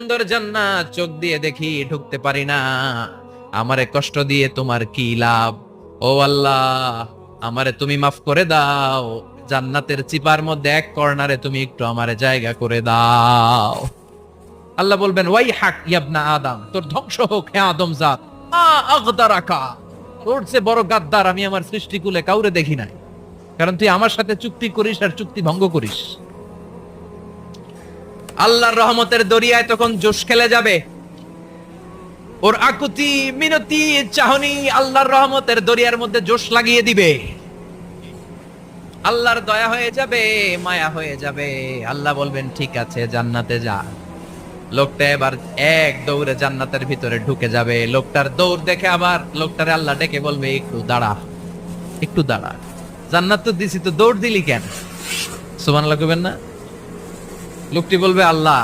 সুন্দর জান্নাত চোখ দিয়ে দেখি ঢুকতে পারি না, আমারে কষ্ট দিয়ে তোমার কি লাভ? ও আল্লাহ, আমারে তুমি মাফ করে দাও, জান্নাতের চিপার মধ্যে এক কর্নারে তুমি একটু আমারে জায়গা করে দাও। আল্লাহ বলবেন, ওয়াই হাক ইয়াবনা আদম, তোর ধ্বংস হোক হে আদম জাত, মা আগদারাকা, তোর চেয়ে বড় গাদ্দার আমি আমার সৃষ্টিকুলে কাউরে দেখি নাই। কারণ তুই আমার সাথে চুক্তি করিস আর চুক্তি ভঙ্গ করিস। আল্লাহর রহমতের দরিয়ায় তখন জোশ খেলে যাবে। ওর আকুতি মিনতি চাহনি আল্লাহর রহমতের দরিয়ার মধ্যে জোশ লাগিয়ে দিবে। আল্লাহর দয়া হয়ে যাবে, মায়া হয়ে যাবে। আল্লাহ বলবেন, ঠিক আছে জান্নাতে যা। লোকটা এবার এক দৌড়ে জান্নাতের ভিতরে ঢুকে যাবে। লোকটার দৌড় দেখে আবার লোকটারে আল্লাহ ডেকে বলবে, একটু দাঁড়া, একটু দাঁড়া, জান্নাত তো দিছি, তো দৌড় দিলি কেন? সুবহানাল্লাহ কইবেন না? লোকটি বলবে, আল্লাহ